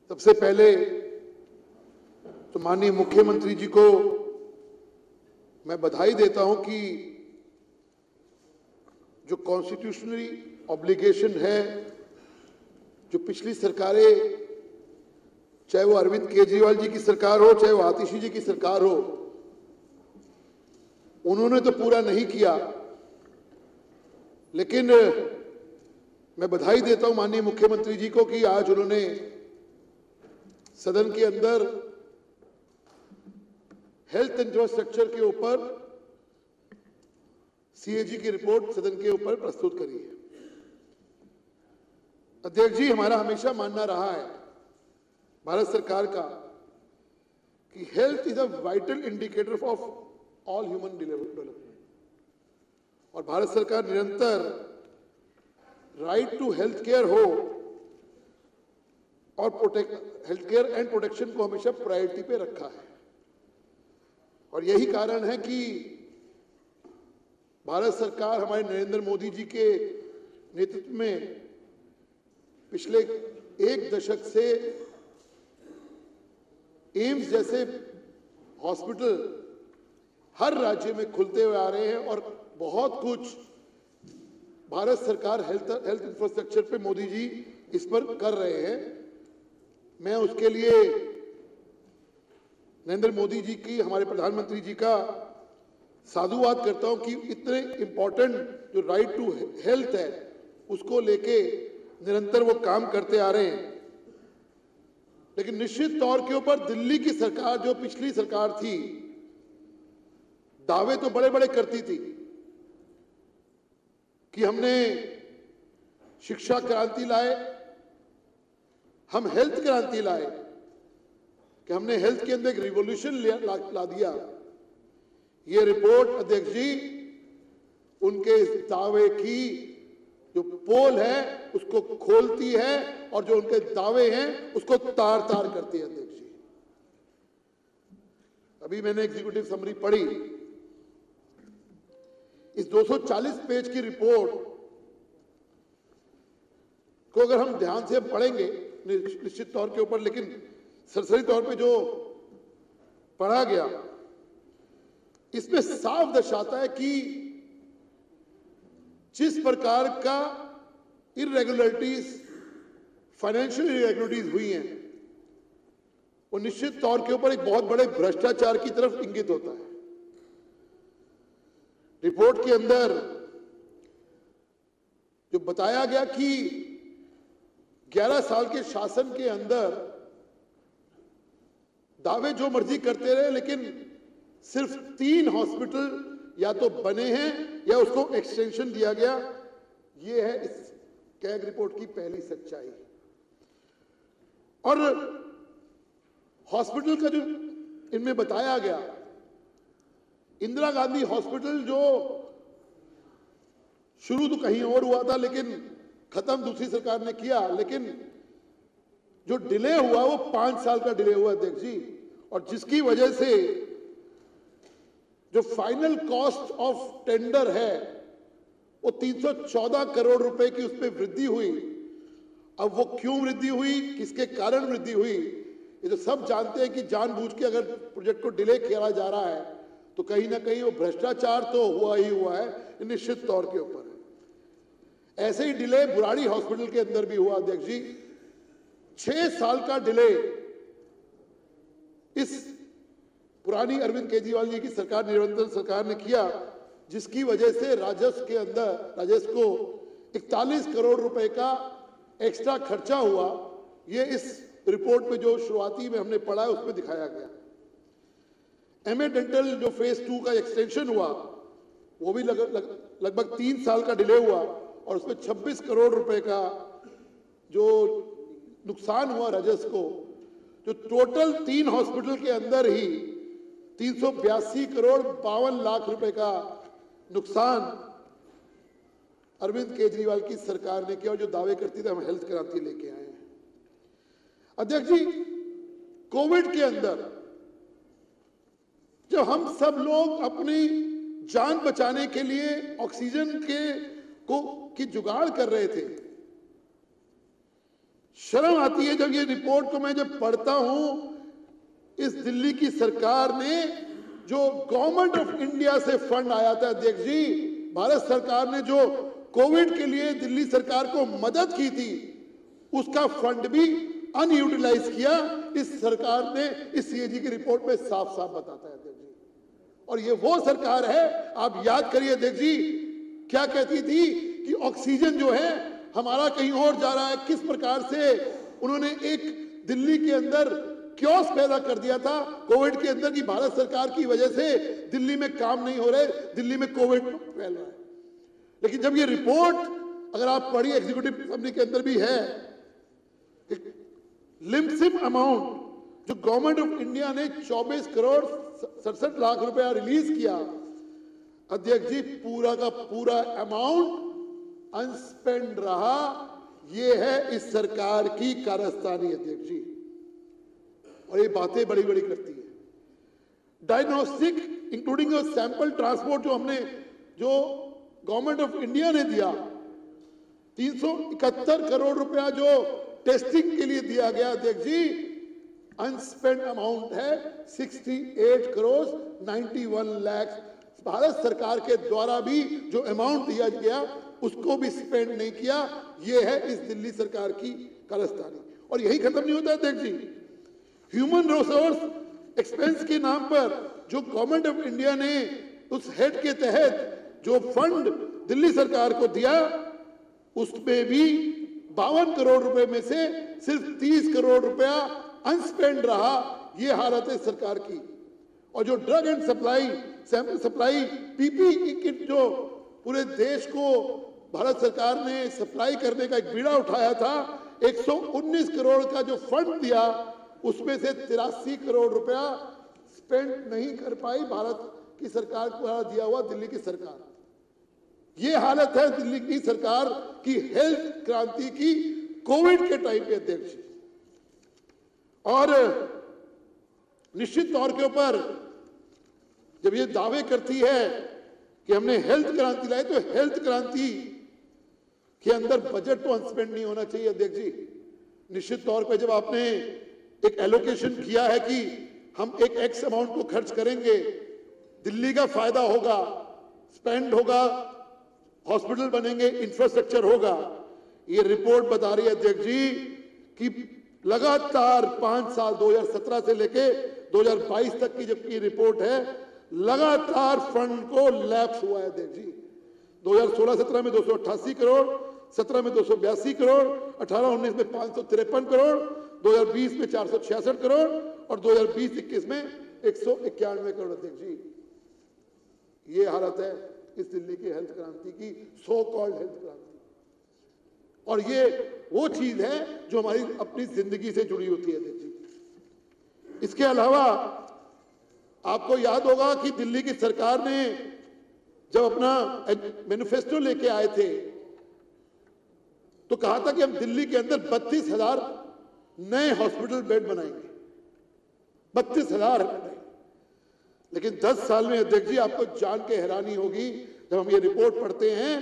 सबसे पहले तो माननीय मुख्यमंत्री जी को मैं बधाई देता हूं कि जो कॉन्स्टिट्यूशनली ऑब्लिगेशन है, जो पिछली सरकारें, चाहे वो अरविंद केजरीवाल जी की सरकार हो, चाहे वो आतिशी जी की सरकार हो, उन्होंने तो पूरा नहीं किया। लेकिन मैं बधाई देता हूं माननीय मुख्यमंत्री जी को कि आज उन्होंने सदन के अंदर हेल्थ इंफ्रास्ट्रक्चर के ऊपर सीएजी की रिपोर्ट सदन के ऊपर प्रस्तुत करी है। अध्यक्ष जी, हमारा हमेशा मानना रहा है भारत सरकार का कि health is a vital indicator of all human development, और भारत सरकार निरंतर राइट टू हेल्थ केयर हो और हेल्थ केयर एंड प्रोटेक्शन को हमेशा प्रायोरिटी पे रखा है। और यही कारण है कि भारत सरकार हमारे नरेंद्र मोदी जी के नेतृत्व में पिछले एक दशक से एम्स जैसे हॉस्पिटल हर राज्य में खुलते हुए आ रहे हैं, और बहुत कुछ भारत सरकार हेल्थ इंफ्रास्ट्रक्चर पे मोदी जी इस पर कर रहे हैं। मैं उसके लिए नरेंद्र मोदी जी की, हमारे प्रधानमंत्री जी का साधुवाद करता हूं कि इतने इंपॉर्टेंट जो राइट टू हेल्थ है उसको लेके निरंतर वो काम करते आ रहे हैं। लेकिन निश्चित तौर के ऊपर दिल्ली की सरकार, जो पिछली सरकार थी, दावे तो बड़े बड़े करती थी कि हमने शिक्षा क्रांति लाए, हम हेल्थ क्रांति लाए, कि हमने हेल्थ के अंदर एक रिवॉल्यूशन ला दिया। ये रिपोर्ट अध्यक्ष जी उनके इस दावे की जो पोल है उसको खोलती है, और जो उनके दावे हैं उसको तार तार करती है। अध्यक्ष जी, अभी मैंने एग्जीक्यूटिव समरी पढ़ी, इस 240 पेज की रिपोर्ट को अगर हम ध्यान से पढ़ेंगे निश्चित तौर के ऊपर, लेकिन सरसरी तौर पे जो पढ़ा गया, इसमें साफ दर्शाता है कि जिस प्रकार का इरेगुलरिटीज, फाइनेंशियल इरेगुलरिटीज हुई हैं, वो निश्चित तौर के ऊपर एक बहुत बड़े भ्रष्टाचार की तरफ इंगित होता है। रिपोर्ट के अंदर जो बताया गया कि 11 साल के शासन के अंदर दावे जो मर्जी करते रहे, लेकिन सिर्फ 3 हॉस्पिटल या तो बने हैं या उसको एक्सटेंशन दिया गया। ये है इस कैग रिपोर्ट की पहली सच्चाई। और हॉस्पिटल का जो इनमें बताया गया, इंदिरा गांधी हॉस्पिटल जो शुरू तो कहीं और हुआ था, लेकिन खत्म दूसरी सरकार ने किया, लेकिन जो डिले हुआ वो 5 साल का डिले हुआ अध्यक्ष जी, और जिसकी वजह से जो फाइनल कॉस्ट ऑफ टेंडर है वो 314 करोड़ रुपए की उस पर वृद्धि हुई। अब वो क्यों वृद्धि हुई, किसके कारण वृद्धि हुई, ये तो सब जानते हैं कि जानबूझ के अगर प्रोजेक्ट को डिले किया जा रहा है तो कहीं ना कहीं वो भ्रष्टाचार तो हुआ ही हुआ है, निश्चित तौर के ऊपर। ऐसे ही डिले बुराड़ी हॉस्पिटल के अंदर भी हुआ अध्यक्ष जी। 6 साल का डिले इस पुरानी अरविंद केजरीवाल जी की सरकार, निरंतर सरकार ने किया, जिसकी वजह से राजस्व को 41 करोड़ रुपए का एक्स्ट्रा खर्चा हुआ। ये इस रिपोर्ट में जो शुरुआती में हमने पढ़ा है उसमें दिखाया गया। एमए डेंटल जो फेज 2 का एक्सटेंशन हुआ वो भी लगभग 3 साल का डिले हुआ, और उसमें 26 करोड़ रुपए का जो नुकसान हुआ राजस्व को, जो टोटल 3 हॉस्पिटल के अंदर ही 382 करोड़ 52 लाख रुपए का नुकसान अरविंद केजरीवाल की सरकार ने किया, और जो दावे करती थी हम हेल्थ क्रांति लेके आए हैं। अध्यक्ष जी, कोविड के अंदर जो हम सब लोग अपनी जान बचाने के लिए ऑक्सीजन की जुगाड़ कर रहे थे, शर्म आती है जब ये रिपोर्ट को मैं जब पढ़ता हूं। इस दिल्ली की सरकार ने जो गवर्नमेंट ऑफ इंडिया से फंड आया था अध्यक्ष जी, भारत सरकार ने जो कोविड के लिए दिल्ली सरकार को मदद की थी, उसका फंड भी अनयूटिलाइज किया। इस सरकार ने इस सीएजी की रिपोर्ट में साफ साफ बताता है अध्यक्ष जी। और ये वो सरकार है, आप याद करिए अध्यक्ष जी, क्या कहती थी कि ऑक्सीजन जो है हमारा कहीं और जा रहा है। किस प्रकार से उन्होंने एक दिल्ली के अंदर क्योस पैदा कर दिया था कोविड के अंदर, कि भारत सरकार की वजह से दिल्ली में काम नहीं हो रहे, दिल्ली में कोविड फैल रहा है। लेकिन जब ये रिपोर्ट अगर आप पढ़िए, एग्जीक्यूटिव असेंबली के अंदर भी है, लिमसिम अमाउंट जो गवर्नमेंट ऑफ इंडिया ने 24 करोड़ 67 लाख रुपया रिलीज किया अध्यक्ष जी, पूरा का पूरा अमाउंट अनस्पेंड रहा। यह है इस सरकार की कारस्तानी अध्यक्ष जी। और ये बातें बड़ी बड़ी करती है। डायग्नोस्टिक इंक्लूडिंग सैंपल ट्रांसपोर्ट जो गवर्नमेंट ऑफ इंडिया ने दिया, 371 करोड़ रुपया जो टेस्टिंग के लिए दिया गया अध्यक्ष जी, अनस्पेंड अमाउंट है 68 करोड़ 91 लाख। भारत सरकार के द्वारा भी जो अमाउंट दिया गया उसको भी स्पेंड नहीं किया। यह है इस दिल्ली सरकार की कारस्तानी। और यही खत्म नहीं होता अध्यक्ष जी, ह्यूमन रिसोर्स एक्सपेंस के नाम पर जो गवर्नमेंट ऑफ इंडिया ने उस हेड के तहत जो फंड दिल्ली सरकार को दिया, उसमें भी 52 करोड़ रुपए में से सिर्फ 30 करोड़ रुपया अनस्पेंड रहा। यह हालत है सरकार की। और जो drug and sample supply PPE kit जो पूरे देश को भारत सरकार ने सप्लाई करने का एक बीड़ा उठाया था, 119 करोड़ का जो फंड दिया, उसमें से 83 करोड़ रुपया स्पेंड नहीं कर पाई भारत की सरकार को दिया हुआ दिल्ली की सरकार। यह हालत है दिल्ली की सरकार की हेल्थ क्रांति की कोविड के टाइम पे अध्यक्ष। और निश्चित तौर के ऊपर जब ये दावे करती है कि हमने हेल्थ क्रांति लाई, तो हेल्थ क्रांति के अंदर बजट तो अनस्पेंड नहीं होना चाहिए अध्यक्ष जी। निश्चित तौर पे जब आपने एक एलोकेशन किया है कि हम एक एक्स अमाउंट को खर्च करेंगे, दिल्ली का फायदा होगा, स्पेंड होगा, हॉस्पिटल बनेंगे, इंफ्रास्ट्रक्चर होगा। ये रिपोर्ट बता रही है अध्यक्ष जी कि लगातार 5 साल 2017 से लेके 2022 तक की जबकि रिपोर्ट है, लगातार फंड को लैप्स हुआ है अध्यक्ष जी। 2016-17 में 288 करोड़, 17 में 282 करोड़, 18-19 में 553 करोड़, 2020 में 466 करोड़ और 2020-21 में 191 करोड़ अध्यक्ष जी। ये हालत है इस दिल्ली की हेल्थ क्रांति की, सो कॉल्ड हेल्थ क्रांति। और ये वो चीज है जो हमारी अपनी जिंदगी से जुड़ी होती है अध्यक्ष जी। इसके अलावा आपको याद होगा कि दिल्ली की सरकार ने जब अपना मैनिफेस्टो लेके आए थे तो कहा था कि हम दिल्ली के अंदर 32,000 नए हॉस्पिटल बेड बनाएंगे, 32,000 बनाएंगे। लेकिन 10 साल में अध्यक्ष जी आपको जान के हैरानी होगी, जब हम ये रिपोर्ट पढ़ते हैं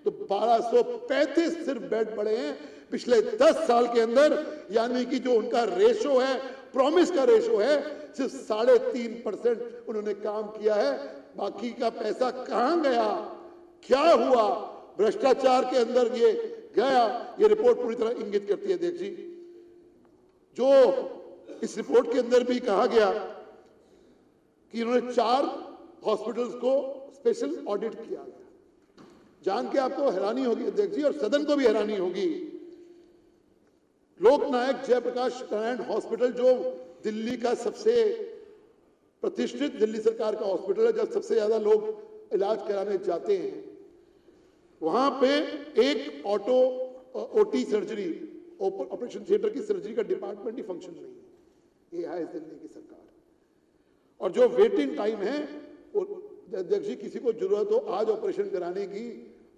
तो 1235 सिर्फ बेड बढ़े हैं पिछले 10 साल के अंदर। यानी कि जो उनका रेशो है, प्रॉमिस का रेशो है, सिर्फ 3.5% उन्होंने काम किया है। बाकी का पैसा कहां गया, क्या हुआ, भ्रष्टाचार के अंदर ये गया, ये रिपोर्ट पूरी तरह इंगित करती है अध्यक्ष जी। जो इस रिपोर्ट के अंदर भी कहा गया कि उन्होंने 4 हॉस्पिटल्स को स्पेशल ऑडिट किया गया। जान के आपको हैरानी होगी अध्यक्ष जी और सदन को भी हैरानी होगी, लोकनायक जयप्रकाश नारायण हॉस्पिटल जो दिल्ली का सबसे प्रतिष्ठित दिल्ली सरकार का हॉस्पिटल है, जब सबसे ज्यादा लोग इलाज कराने जाते हैं, वहां पे एक ओटी सर्जरी, ऑपरेशन थिएटर की सर्जरी का डिपार्टमेंट ही फंक्शन नहीं है। ये है इस दिल्ली की सरकार। और जो वेटिंग टाइम है, अध्यक्ष जी किसी को जरूरत हो आज ऑपरेशन कराने की,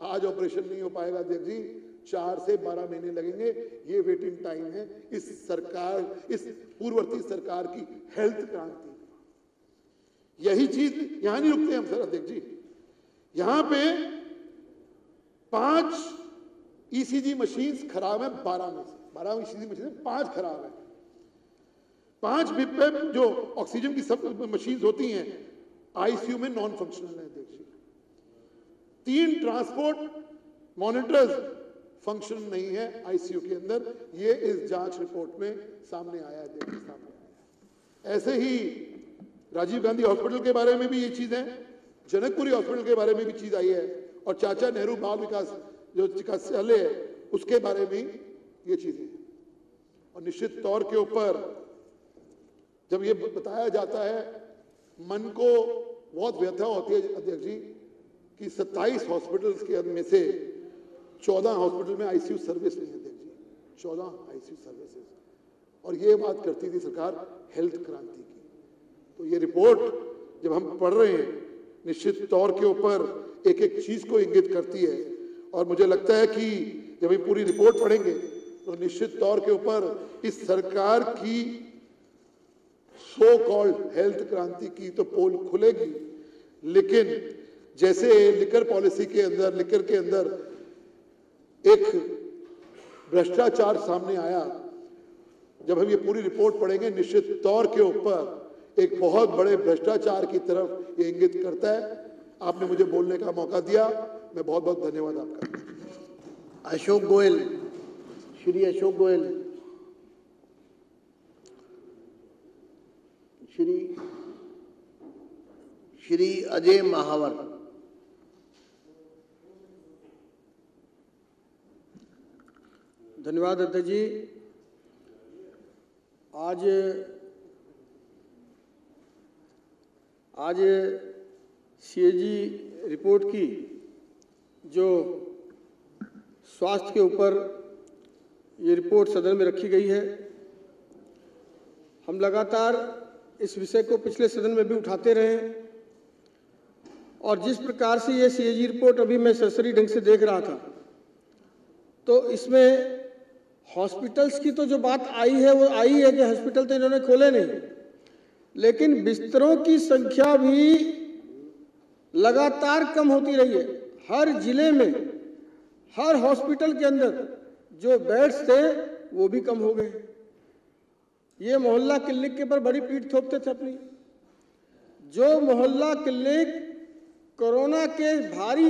आज ऑपरेशन नहीं हो पाएगा अध्यक्ष जी, 4 से 12 महीने लगेंगे। ये वेटिंग टाइम है इस सरकार, इस पूर्ववर्ती सरकार की हेल्थ क्रांति। यही चीज यहां नहीं रुकते हम सर अध्यक्ष जी, यहां पे 5 ईसीजी मशीन्स खराब है 12 में से, 12 ईसीजी मशीन 5 खराब है। 5 बिपएम जो ऑक्सीजन की सब मशीन्स होती हैं आईसीयू में नॉन फंक्शनल है। देखिए 3 ट्रांसपोर्ट मॉनिटर्स फंक्शन नहीं है आईसीयू के अंदर, ये इस जांच रिपोर्ट में सामने आया है। देखिए सामने आया। ऐसे ही राजीव गांधी हॉस्पिटल के बारे में भी ये चीज है, जनकपुरी हॉस्पिटल के बारे में भी चीज आई है, और चाचा नेहरू बाल विकास जो चिकित्सालय है उसके बारे में ये चीजें हैं। और निश्चित तौर के ऊपर जब ये बताया जाता है मन को बहुत व्यथा होती है अध्यक्ष जी कि 27 हॉस्पिटल्स के में से 14 हॉस्पिटल में आईसीयू सर्विस नहीं है। अध्यक्ष जी 14 आईसीयू सर्विसेज, और ये बात करती थी सरकार हेल्थ क्रांति की। तो ये रिपोर्ट जब हम पढ़ रहे हैं निश्चित तौर के ऊपर एक एक चीज को इंगित करती है, और मुझे लगता है कि जब ये पूरी रिपोर्ट पढ़ेंगे तो निश्चित तौर के ऊपर इस सरकार की सो कॉल्ड हेल्थ क्रांति की तो पोल खुलेगी। लेकिन जैसे लिकर पॉलिसी के अंदर, लिकर के अंदर एक भ्रष्टाचार सामने आया, जब हम ये पूरी रिपोर्ट पढ़ेंगे निश्चित तौर के ऊपर एक बहुत बड़े भ्रष्टाचार की तरफ ये इंगित करता है। आपने मुझे बोलने का मौका दिया, मैं बहुत बहुत धन्यवाद आपका। अशोक गोयल, श्री अशोक गोयल। श्री अजय महावर। धन्यवाद अध्यक्ष जी। आज सीएजी रिपोर्ट की जो स्वास्थ्य के ऊपर ये रिपोर्ट सदन में रखी गई है, हम लगातार इस विषय को पिछले सदन में भी उठाते रहे हैं, और जिस प्रकार से ये सीएजी रिपोर्ट अभी मैं सरसरी ढंग से देख रहा था तो इसमें हॉस्पिटल्स की तो जो बात आई है वो आई है कि हॉस्पिटल तो इन्होंने खोले नहीं, लेकिन बिस्तरों की संख्या भी लगातार कम होती रही है। हर जिले में हर हॉस्पिटल के अंदर जो बेड्स थे वो भी कम हो गए। ये मोहल्ला क्लिनिक के ऊपर बड़ी पीठ थोपते थे अपनी। जो मोहल्ला क्लिनिक कोरोना के भारी